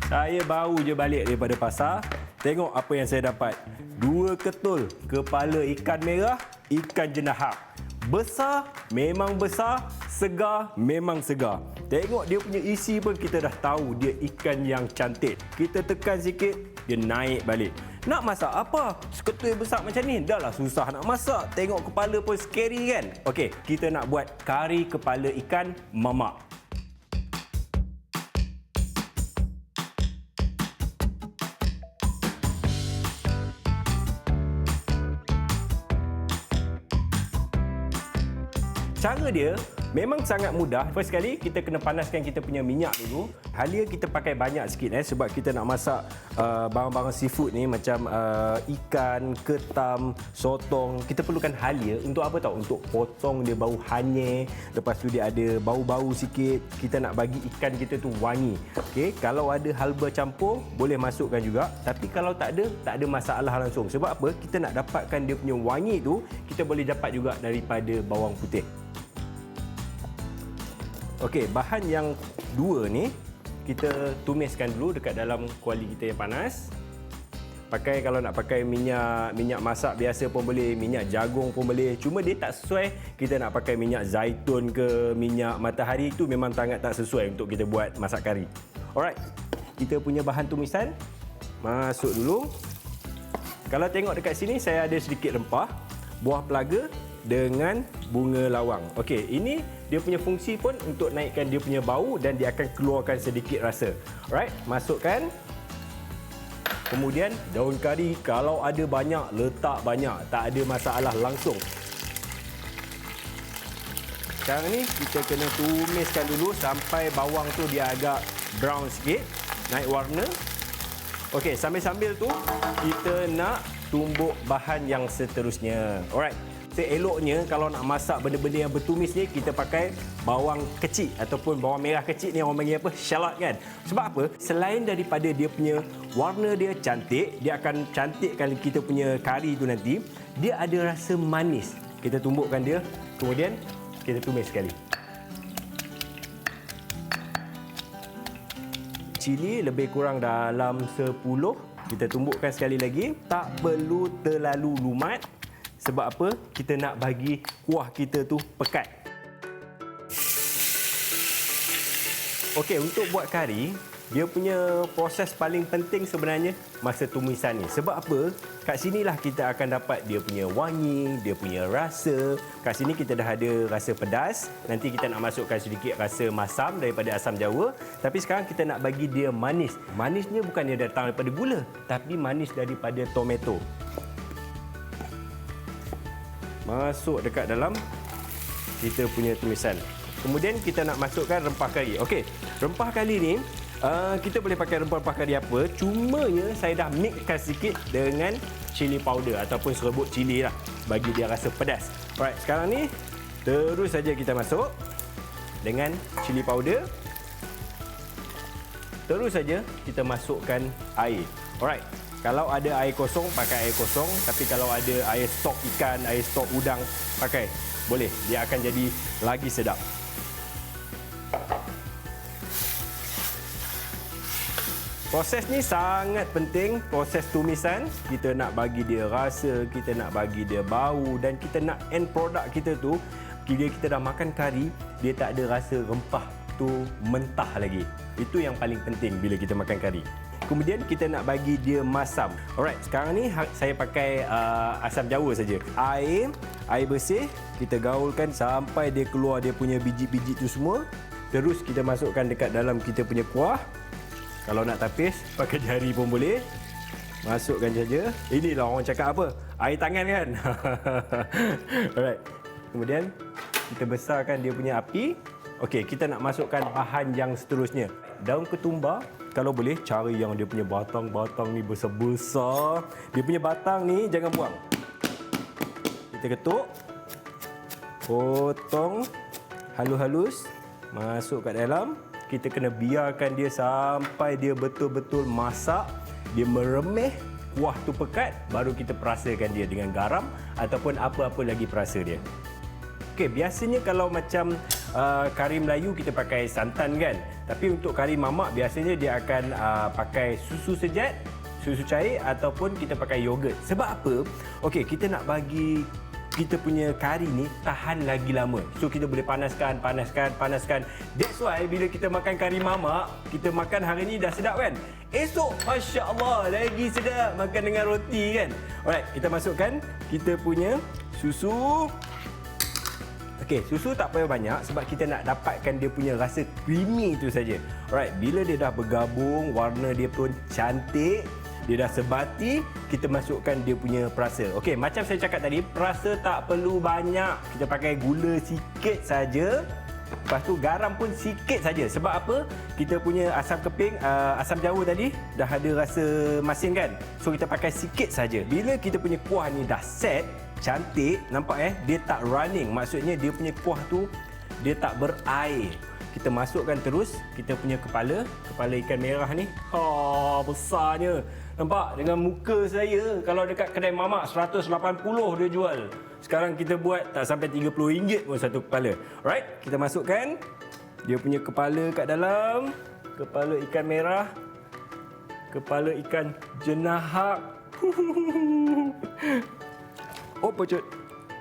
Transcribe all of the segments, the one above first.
Saya baru je balik daripada pasar. Tengok apa yang saya dapat. 2 ketul kepala ikan merah, ikan jenahak. Besar, memang besar. Segar, memang segar. Tengok dia punya isi pun kita dah tahu dia ikan yang cantik. Kita tekan sikit, dia naik balik. Nak masak apa? Seketul besar macam ni. Dah lah susah nak masak. Tengok kepala pun scary kan? Okey, kita nak buat kari kepala ikan mamak. Cara dia memang sangat mudah. First sekali kita kena panaskan kita punya minyak dulu. Halia kita pakai banyak sikit sebab kita nak masak barang-barang seafood ni macam ikan, ketam, sotong. Kita perlukan halia untuk apa tahu? Untuk potong dia bau hanyir. Lepas tu dia ada bau-bau sikit. Kita nak bagi ikan kita tu wangi. Okey, kalau ada halba campur boleh masukkan juga. Tapi kalau tak ada masalah langsung. Sebab apa? Kita nak dapatkan dia punya wangi tu, kita boleh dapat juga daripada bawang putih. Okey, bahan yang dua ni kita tumiskan dulu dekat dalam kuali kita yang panas. Kalau nak pakai minyak masak biasa pun boleh, minyak jagung pun boleh. Cuma dia tak sesuai, kita nak pakai minyak zaitun ke minyak matahari, itu memang sangat tak sesuai untuk kita buat masak kari. Alright, kita punya bahan tumisan masuk dulu. Kalau tengok dekat sini saya ada sedikit rempah, buah pelaga dengan bunga lawang. Okey, ini dia punya fungsi pun untuk naikkan dia punya bau dan dia akan keluarkan sedikit rasa. Alright, masukkan. Kemudian daun kari kalau ada banyak, letak banyak. Tak ada masalah langsung. Sekarang ni kita kena tumiskan dulu sampai bawang tu dia agak brown sikit, naik warna. Okey, sambil-sambil tu kita nak tumbuk bahan yang seterusnya. Alright. Eloknya kalau nak masak benda-benda yang bertumis ni, kita pakai bawang kecil ataupun bawang merah kecil ni, orang panggil apa? Shallot kan? Sebab apa? Selain daripada dia punya warna dia cantik, dia akan cantikkan kita punya kari tu nanti, dia ada rasa manis. Kita tumbukkan dia, kemudian kita tumis sekali. Cili lebih kurang dalam 10. Kita tumbukkan sekali lagi. Tak perlu terlalu lumat. Sebab apa? Kita nak bagi kuah kita tu pekat. Okey, untuk buat kari, dia punya proses paling penting sebenarnya masa tumisan ni. Sebab apa? Kat sinilah kita akan dapat dia punya wangi, dia punya rasa. Kat sini kita dah ada rasa pedas. Nanti kita nak masukkan sedikit rasa masam daripada asam jawa. Tapi sekarang kita nak bagi dia manis. Manisnya bukannya datang daripada gula, tapi manis daripada tomato. Masuk dekat dalam kita punya tumisan. Kemudian kita nak masukkan rempah kari. Okey, rempah kari ni kita boleh pakai rempah kari apa. Cumanya saya dah mixkan sikit dengan cili powder ataupun serbuk cili lah, bagi dia rasa pedas. Alright, sekarang ni terus saja kita masuk dengan cili powder. Terus saja kita masukkan air. Alright. Kalau ada air kosong, pakai air kosong. Tapi kalau ada air stok ikan, air stok udang, pakai. Boleh. Dia akan jadi lagi sedap. Proses ni sangat penting. Proses tumisan. Kita nak bagi dia rasa, kita nak bagi dia bau. Dan kita nak end product kita tu, bila kita dah makan kari, dia tak ada rasa rempah tu mentah lagi. Itu yang paling penting bila kita makan kari. Kemudian kita nak bagi dia masam. Alright, sekarang ni saya pakai asam jawa saja. Air bersih, kita gaulkan sampai dia keluar dia punya biji-biji tu semua. Terus kita masukkan dekat dalam kita punya kuah. Kalau nak tapis, pakai jari pun boleh. Masukkan saja. Inilah orang cakap apa? Air tangan kan? Alright. Kemudian kita besarkan dia punya api. Okey, kita nak masukkan bahan yang seterusnya. Daun ketumbar. Kalau boleh, cari yang dia punya batang-batang ni besar-besar. Dia punya batang ni jangan buang. Kita ketuk. Potong halus-halus. Masuk kat dalam. Kita kena biarkan dia sampai dia betul-betul masak. Dia meremeh. Kuah tu pekat. Baru kita perasakan dia dengan garam ataupun apa-apa lagi perasa dia. Okey, biasanya kalau macam kari Melayu kita pakai santan kan. Tapi untuk kari mamak biasanya dia akan pakai susu sejat, susu cair ataupun kita pakai yogurt. Sebab apa? Okey, kita nak bagi kita punya kari ni tahan lagi lama. So kita boleh panaskan. That's why bila kita makan kari mamak, kita makan hari ni dah sedap kan? Esok Masya Allah lagi sedap makan dengan roti kan? Alright, kita masukkan kita punya susu. Okey, susu tak payah banyak sebab kita nak dapatkan dia punya rasa creamy tu saja. Alright, bila dia dah bergabung, warna dia pun cantik, dia dah sebati, kita masukkan dia punya perasa. Okey, macam saya cakap tadi, perasa tak perlu banyak. Kita pakai gula sikit saja. Lepas tu garam pun sikit saja. Sebab apa? Kita punya asam keping, asam jawa tadi dah ada rasa masin kan? So kita pakai sikit saja. Bila kita punya kuah ni dah set, cantik, nampak dia tak running. Maksudnya dia punya kuah tu dia tak berair. Kita masukkan terus kita punya kepala ikan merah ni. Besarnya. Nampak dengan muka saya kalau dekat kedai mamak 180 dia jual. Sekarang kita buat tak sampai RM30 pun satu kepala. Alright, kita masukkan dia punya kepala kat dalam. Kepala ikan merah. Kepala ikan jenahak. Oh, pecut.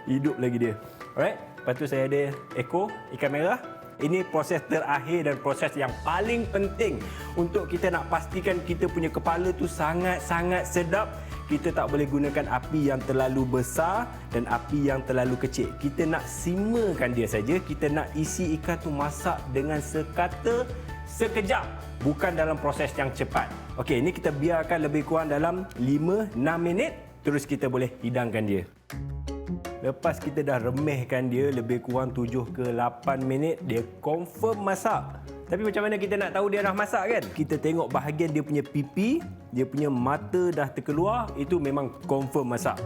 Hidup lagi dia. Alright, lepas tu saya ada ekor ikan merah. Ini proses terakhir dan proses yang paling penting untuk kita nak pastikan kita punya kepala tu sangat-sangat sedap. Kita tak boleh gunakan api yang terlalu besar dan api yang terlalu kecil. Kita nak simmerkan dia saja. Kita nak isi ikan tu masak dengan sekata sekejap, bukan dalam proses yang cepat. Okey, ini kita biarkan lebih kurang dalam 5-6 minit, terus kita boleh hidangkan dia. Lepas kita dah remehkan dia lebih kurang 7 ke 8 minit, dia confirm masak. Tapi macam mana kita nak tahu dia dah masak kan? Kita tengok bahagian dia punya pipi, dia punya mata dah terkeluar, itu memang confirm masak.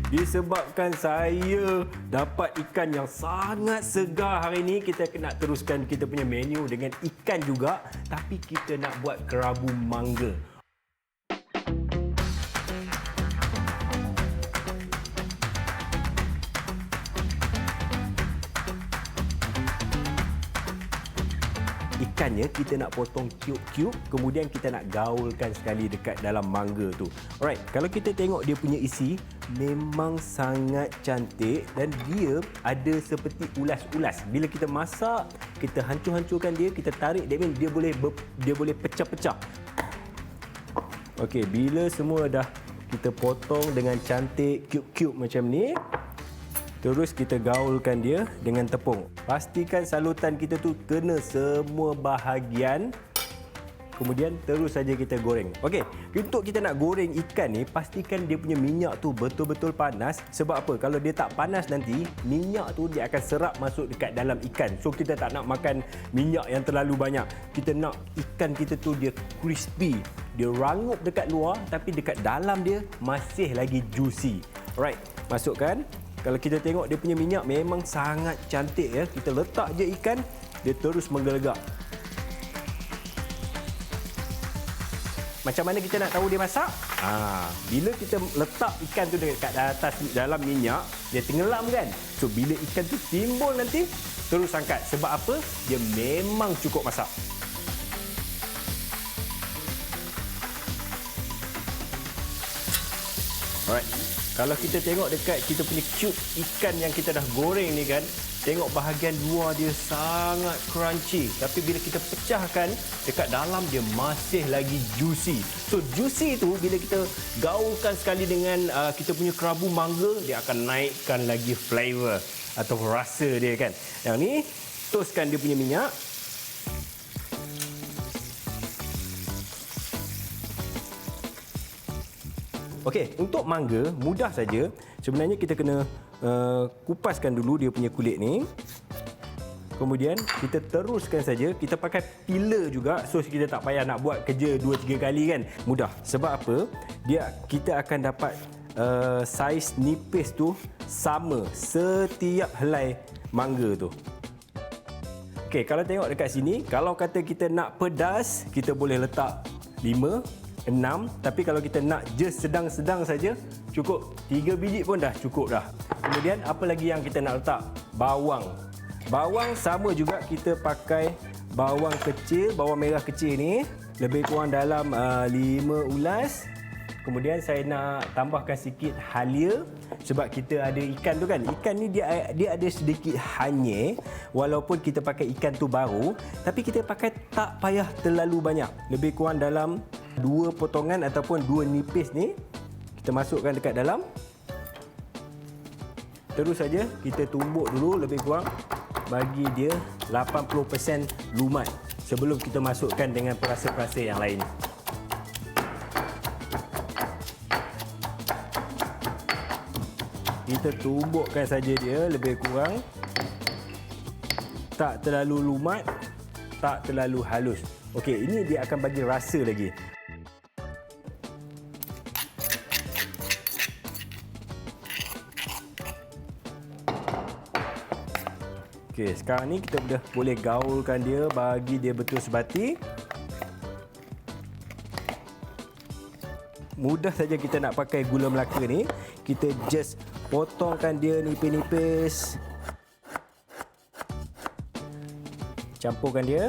Disebabkan saya dapat ikan yang sangat segar hari ini, kita nak teruskan kita punya menu dengan ikan juga, tapi kita nak buat kerabu mangga. Ikannya kita nak potong cube-cube, kemudian kita nak gaulkan sekali dekat dalam mangga tu. Alright, kalau kita tengok dia punya isi, memang sangat cantik dan dia ada seperti ulas-ulas. Bila kita masak, kita hancur-hancurkan dia, kita tarik dia boleh pecah-pecah. Okey, bila semua dah kita potong dengan cantik cube-cube macam ni, terus kita gaulkan dia dengan tepung. Pastikan salutan kita tu kena semua bahagian. Kemudian terus saja kita goreng. Okey, untuk kita nak goreng ikan ni, pastikan dia punya minyak tu betul-betul panas. Sebab apa? Kalau dia tak panas nanti, minyak tu dia akan serap masuk dekat dalam ikan. So kita tak nak makan minyak yang terlalu banyak. Kita nak ikan kita tu dia crispy. Dia rangup dekat luar tapi dekat dalam dia masih lagi juicy. Alright, masukkan. Kalau kita tengok dia punya minyak memang sangat cantik ya. Kita letak je ikan, dia terus menggelegak. Macam mana kita nak tahu dia masak? Bila kita letak ikan tu dekat atas dalam minyak, dia tenggelam kan? So bila ikan tu timbul nanti, terus angkat. Sebab apa? Dia memang cukup masak. Alright. Kalau kita tengok dekat kita punya cube ikan yang kita dah goreng ni kan, tengok bahagian luar dia sangat crunchy. Tapi bila kita pecahkan, dekat dalam dia masih lagi juicy. So juicy tu bila kita gaulkan sekali dengan kita punya kerabu mangga, dia akan naikkan lagi flavor atau rasa dia kan. Yang ni, toastkan dia punya minyak. Okey, untuk mangga mudah saja. Sebenarnya kita kena kupaskan dulu dia punya kulit ni. Kemudian kita teruskan saja. Kita pakai peeler juga, so kita tak payah nak buat kerja 2-3 kali kan. Mudah. Sebab apa? Kita akan dapat saiz nipis tu sama setiap helai mangga tu. Okey, kalau tengok dekat sini, kalau kata kita nak pedas, kita boleh letak 5, 6, tapi kalau kita nak just sedang-sedang saja, cukup 3 biji pun dah cukup dah. Kemudian apa lagi yang kita nak letak? Bawang. Bawang sama juga, kita pakai bawang kecil, bawang merah kecil ni, lebih kurang dalam 5 ulas. Kemudian saya nak tambahkan sikit halia sebab kita ada ikan tu kan. Ikan ni dia ada sedikit hanyir, walaupun kita pakai ikan tu baru, tapi kita pakai tak payah terlalu banyak. Lebih kurang dalam 2 potongan ataupun 2 nipis ni kita masukkan dekat dalam. Terus saja kita tumbuk dulu lebih kurang bagi dia 80% lumat sebelum kita masukkan dengan perasa-perasa yang lain. Kita tumbukkan saja dia lebih kurang, tak terlalu lumat, tak terlalu halus. Okey, ini dia akan bagi rasa lagi. Okey, sekarang ni kita dah boleh gaulkan dia bagi dia betul sebati. Mudah saja kita nak pakai gula Melaka ni. Kita just potongkan dia nipis-nipis. Campurkan dia.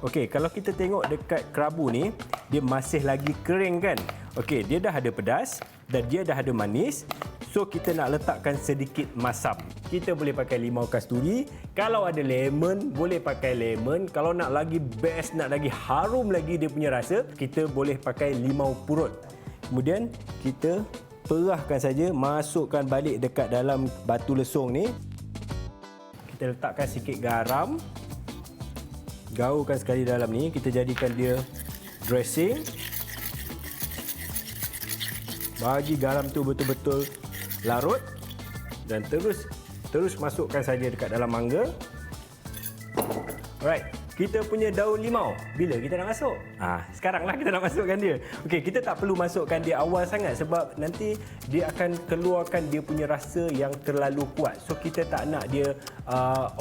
Okey, kalau kita tengok dekat kerabu ni, dia masih lagi kering kan? Okey, dia dah ada pedas dan dia dah ada manis. So, kita nak letakkan sedikit masam. Kita boleh pakai limau kasturi. Kalau ada lemon, boleh pakai lemon. Kalau nak lagi best, nak lagi harum lagi dia punya rasa, kita boleh pakai limau purut. Kemudian, kita perahkan saja, masukkan balik dekat dalam batu lesung ni. Kita letakkan sikit garam. Gaulkan sekali dalam ni. Kita jadikan dia dressing. Bagi garam tu betul-betul larut dan terus masukkan saja dekat dalam mangga. Alright, kita punya daun limau bila kita nak masuk? Sekaranglah kita nak masukkan dia. Okey, kita tak perlu masukkan dia awal sangat sebab nanti dia akan keluarkan dia punya rasa yang terlalu kuat. So kita tak nak dia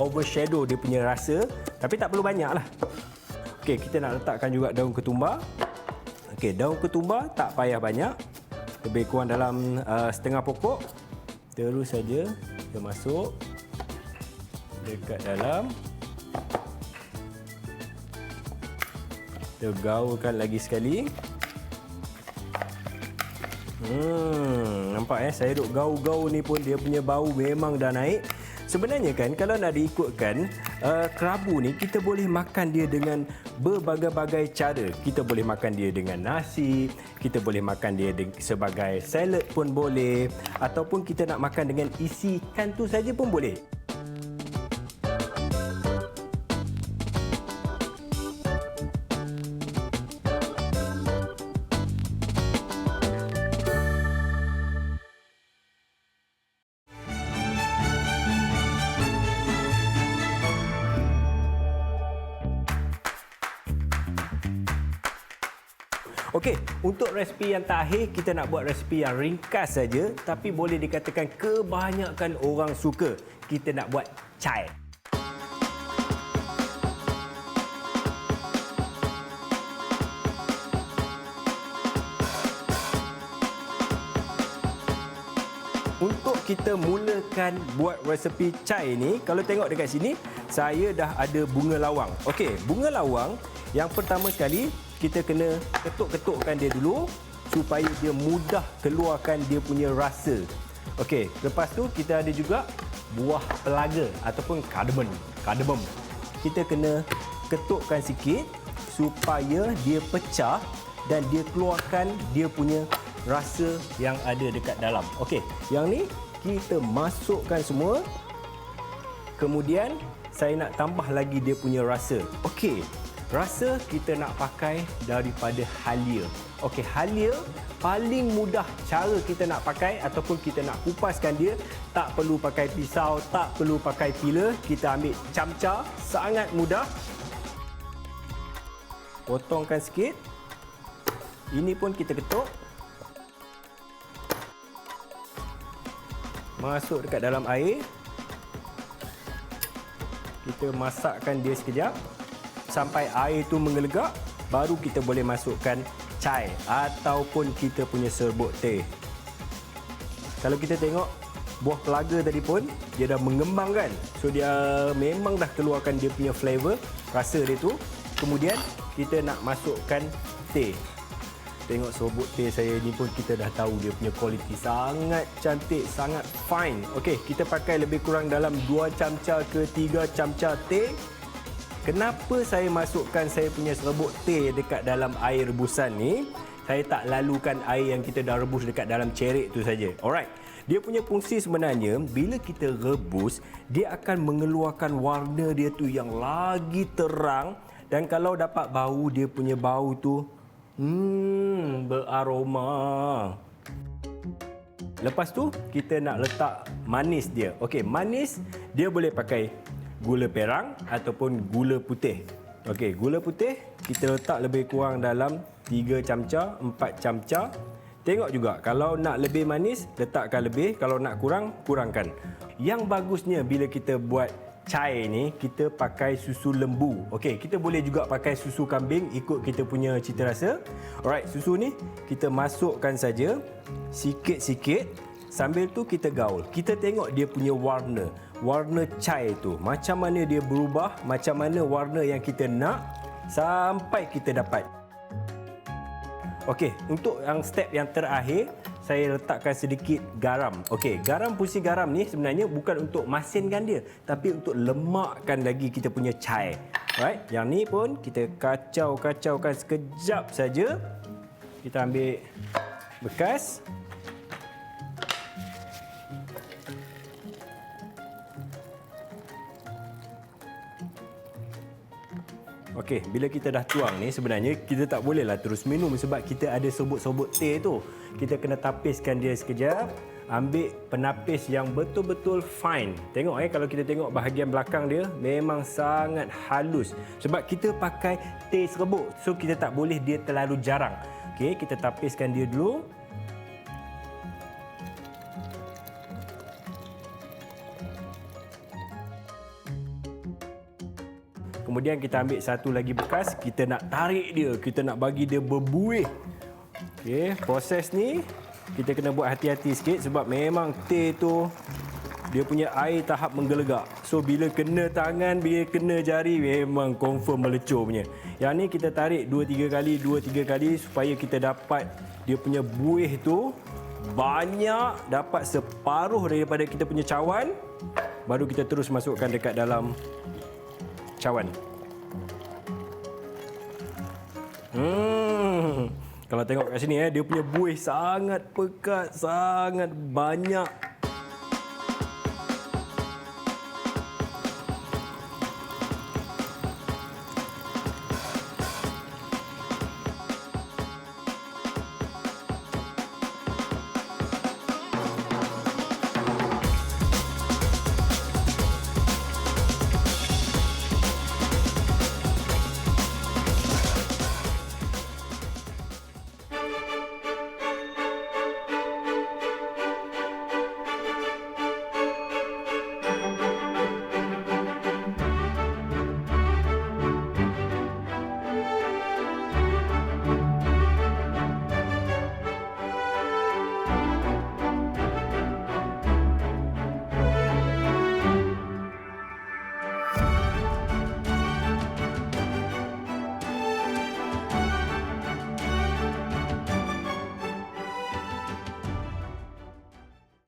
overshadow dia punya rasa, tapi tak perlu banyaklah. Okey, kita nak letakkan juga daun ketumbar. Okey, daun ketumbar tak payah banyak. Lebih kurang dalam setengah pokok. Terus saja kita masuk dekat dalam. Kita gaulkan lagi sekali. Nampak saya duk gaul-gaul ni pun dia punya bau memang dah naik. Sebenarnya kan kalau nak diikutkan, kerabu ni kita boleh makan dia dengan berbagai-bagai cara. Kita boleh makan dia dengan nasi, kita boleh makan dia sebagai salad pun boleh, ataupun kita nak makan dengan isi ikan tu saja pun boleh. Okey, untuk resipi yang terakhir, kita nak buat resipi yang ringkas saja, tapi boleh dikatakan kebanyakan orang suka. Kita nak buat cai. Untuk kita mulakan buat resepi cai ni, kalau tengok dekat sini, saya dah ada bunga lawang. Okey, bunga lawang yang pertama sekali kita kena ketuk-ketukkan dia dulu supaya dia mudah keluarkan dia punya rasa. Okey, lepas tu kita ada juga buah pelaga ataupun cardamom. Kita kena ketukkan sikit supaya dia pecah dan dia keluarkan dia punya rasa yang ada dekat dalam. Okey, yang ni kita masukkan semua. Kemudian saya nak tambah lagi dia punya rasa. Okey, Rasa kita nak pakai daripada halia. Okey, halia paling mudah cara kita nak pakai ataupun kita nak kupaskan dia. Tak perlu pakai pisau, tak perlu pakai peeler. Kita ambil camca, sangat mudah. Potongkan sikit. Ini pun kita ketuk. Masuk dekat dalam air. Kita masakkan dia sekejap sampai air tu menggelegak, baru kita boleh masukkan chai ataupun kita punya serbuk teh. Kalau kita tengok buah pelaga tadi pun dia dah mengembang kan. So dia memang dah keluarkan dia punya flavor, rasa dia tu. Kemudian kita nak masukkan teh. Tengok serbuk teh saya ni pun kita dah tahu dia punya kualiti sangat cantik, sangat fine. Okey, kita pakai lebih kurang dalam 2 camca ke 3 camca teh. Kenapa saya masukkan saya punya serbuk teh dekat dalam air rebusan ni? Saya tak lalukan air yang kita dah rebus dekat dalam cerik tu saja. Alright. Dia punya fungsi sebenarnya bila kita rebus, dia akan mengeluarkan warna dia tu yang lagi terang, dan kalau dapat bau, dia punya bau tu beraroma. Lepas tu kita nak letak manis dia. Okey, manis dia boleh pakai gula perang ataupun gula putih. Okey, gula putih kita letak lebih kurang dalam 3 camca, 4 camca. Tengok juga, kalau nak lebih manis, letakkan lebih. Kalau nak kurang, kurangkan. Yang bagusnya bila kita buat chai ni, kita pakai susu lembu. Okey, kita boleh juga pakai susu kambing ikut kita punya cita rasa. Alright, susu ni kita masukkan saja sikit-sikit. Sambil tu kita gaul. Kita tengok dia punya warna. Warna chai tu. Macam mana dia berubah, macam mana warna yang kita nak sampai kita dapat. Okey, untuk yang step yang terakhir, saya letakkan sedikit garam. Okey, garam, fungsi garam ni sebenarnya bukan untuk masinkan dia, tapi untuk lemakkan lagi kita punya chai. Right? Yang ni pun kita kacau-kacaukan sekejap saja. Kita ambil bekas. Okey, bila kita dah tuang ni, sebenarnya kita tak bolehlah terus minum sebab kita ada serbuk-serbuk teh tu. Kita kena tapiskan dia sekejap. Ambil penapis yang betul-betul fine. Tengok kalau kita tengok bahagian belakang dia memang sangat halus. Sebab kita pakai teh serbuk. So kita tak boleh dia terlalu jarang. Okey, kita tapiskan dia dulu. Kemudian kita ambil satu lagi bekas, kita nak tarik dia, kita nak bagi dia berbuih. Okey, proses ni kita kena buat hati-hati sikit sebab memang teh tu dia punya air tahap menggelegak. So bila kena tangan, bila kena jari memang confirm melecur punya. Yang ni kita tarik 2-3 kali supaya kita dapat dia punya buih tu banyak, dapat separuh daripada kita punya cawan. Baru kita terus masukkan dekat dalam cawan. Kalau tengok kat sini dia punya buih sangat pekat, sangat banyak.